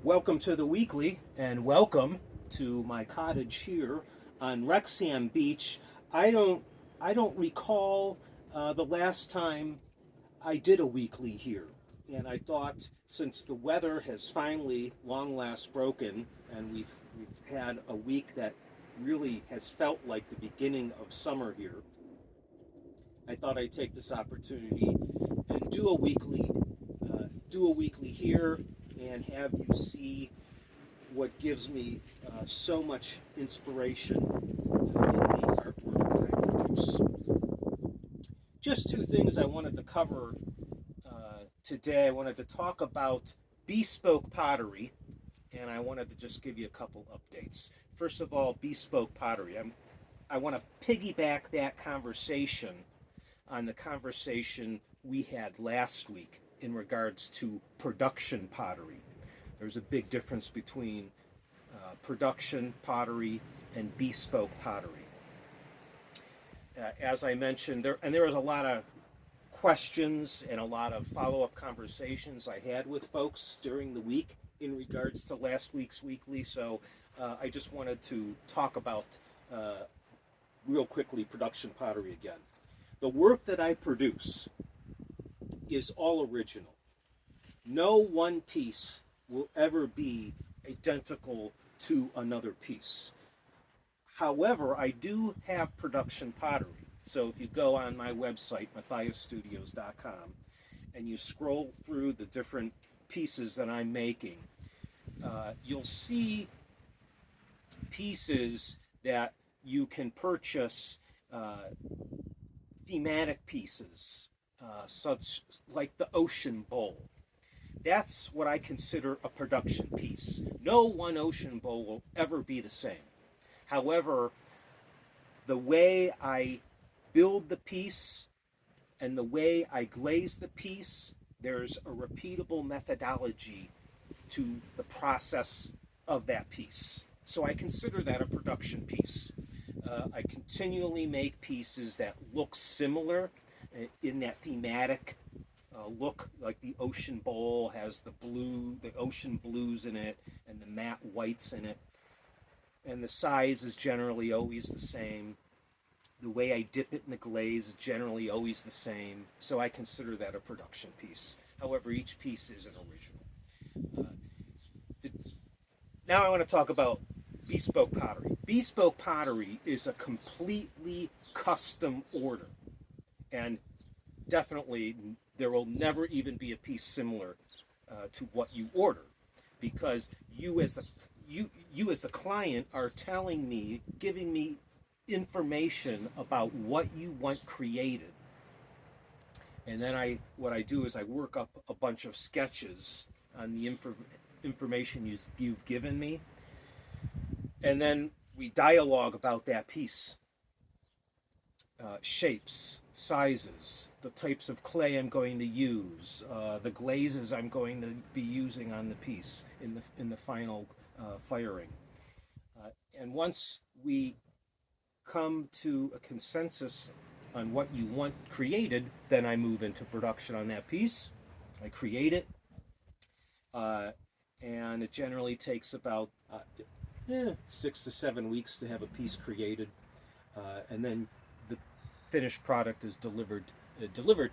Welcome to the weekly, and welcome to my cottage here on Wrexham Beach. I don't, I don't recall the last time I did a weekly here, and I thought since the weather has finally, long last, broken, and we've had a week that really has felt like the beginning of summer here, I thought I'd take this opportunity and do a weekly here, and have you see what gives me so much inspiration in the artwork that I produce. Just two things I wanted to cover today. I wanted to talk about bespoke pottery, and I wanted to just give you a couple updates. First of all, bespoke pottery. I want to piggyback that conversation on the conversation we had last week in regards to production pottery. There's a big difference between production pottery and bespoke pottery. As I mentioned, there was a lot of questions and a lot of follow-up conversations I had with folks during the week in regards to last week's weekly. So I just wanted to talk about real quickly production pottery again. The work that I produce is all original. No one piece will ever be identical to another piece. However, I do have production pottery. So if you go on my website, matthiasstudios.com, and you scroll through the different pieces that I'm making, you'll see pieces that you can purchase, thematic pieces, such like the ocean bowl. That's what I consider a production piece. No one ocean bowl will ever be the same. However, the way I build the piece and the way I glaze the piece, there's a repeatable methodology to the process of that piece. So I consider that a production piece. I continually make pieces that look similar in that thematic look, like the ocean bowl has the ocean blues in it, and the matte whites in it. And the size is generally always the same. The way I dip it in the glaze is generally always the same. So I consider that a production piece. However, each piece is an original. The, Now I want to talk about bespoke pottery. Bespoke pottery is a completely custom order. And definitely there will never even be a piece similar to what you order, because you as the client are telling me, giving me information about what you want created, and then what I do is I work up a bunch of sketches on the information you've given me, and then we dialogue about that piece. Shapes, sizes, the types of clay I'm going to use, the glazes I'm going to be using on the piece in the final firing. And once we come to a consensus on what you want created, then I move into production on that piece. I create it, and it generally takes about 6 to 7 weeks to have a piece created, and then the finished product is delivered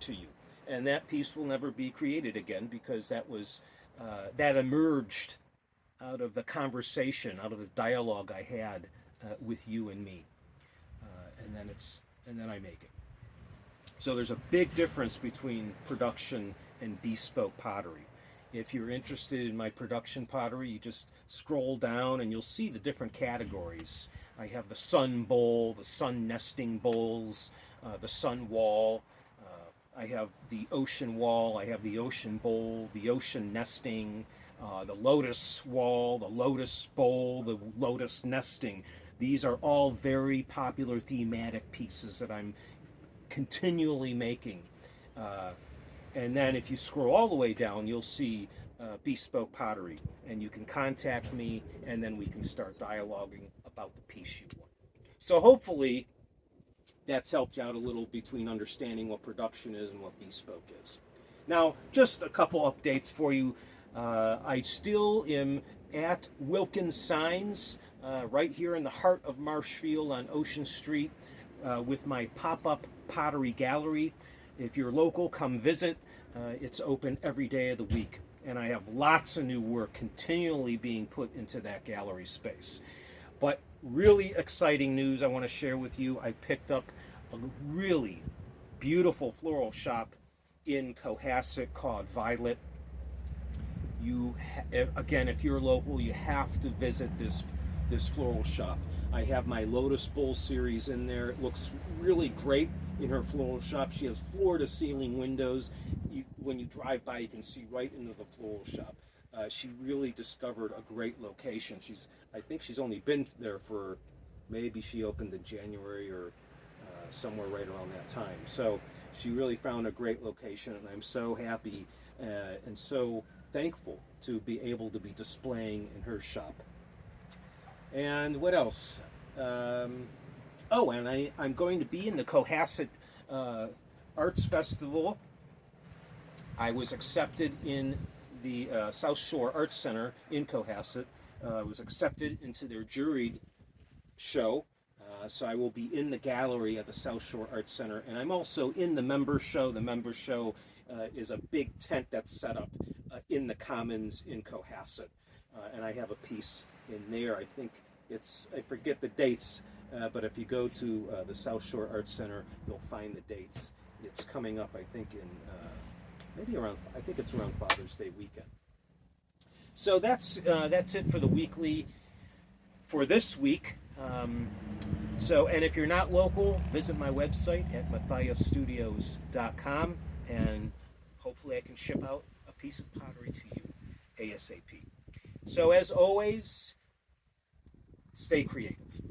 to you, and that piece will never be created again, because that emerged out of the conversation, out of the dialogue I had with you and me, and then I make it. So there's a big difference between production and bespoke pottery. If you're interested in my production pottery, you just scroll down and you'll see the different categories. I have the sun bowl, the sun nesting bowls, the sun wall. I have the ocean wall, I have the ocean bowl, the ocean nesting, the lotus wall, the lotus bowl, the lotus nesting. These are all very popular thematic pieces that I'm continually making. And then if you scroll all the way down, you'll see bespoke pottery, and you can contact me, and then we can start dialoguing about the piece you want. So hopefully that's helped you out a little between understanding what production is and what bespoke is. Now, just a couple updates for you. I still am at Wilkins Signs, right here in the heart of Marshfield on Ocean Street, with my pop-up pottery gallery. If you're local, come visit. It's open every day of the week, and I have lots of new work continually being put into that gallery space. But really exciting news I want to share with you. I picked up a really beautiful floral shop in Cohasset called Violet. Again, if you're local, you have to visit this floral shop. I have my Lotus Bowl series in there. It looks really great in her floral shop. She has floor to ceiling windows. When you drive by, you can see right into the floral shop. She really discovered a great location. I think she's only been there for, maybe she opened in January or somewhere right around that time. So she really found a great location, and I'm so happy and so thankful to be able to be displaying in her shop. And what else? I'm going to be in the Cohasset Arts Festival. I was accepted in the South Shore Arts Center in Cohasset. Was accepted into their juried show. So I will be in the gallery at the South Shore Arts Center, and I'm also in the member show. The member show is a big tent that's set up in the Commons in Cohasset, and I have a piece in there. I forget the dates, but if you go to the South Shore Arts Center, you'll find the dates. It's coming up, I think, in I think it's around Father's Day weekend. So that's it for the weekly for this week. And if you're not local, visit my website at matthiasstudios.com, and hopefully I can ship out a piece of pottery to you ASAP. So as always, stay creative.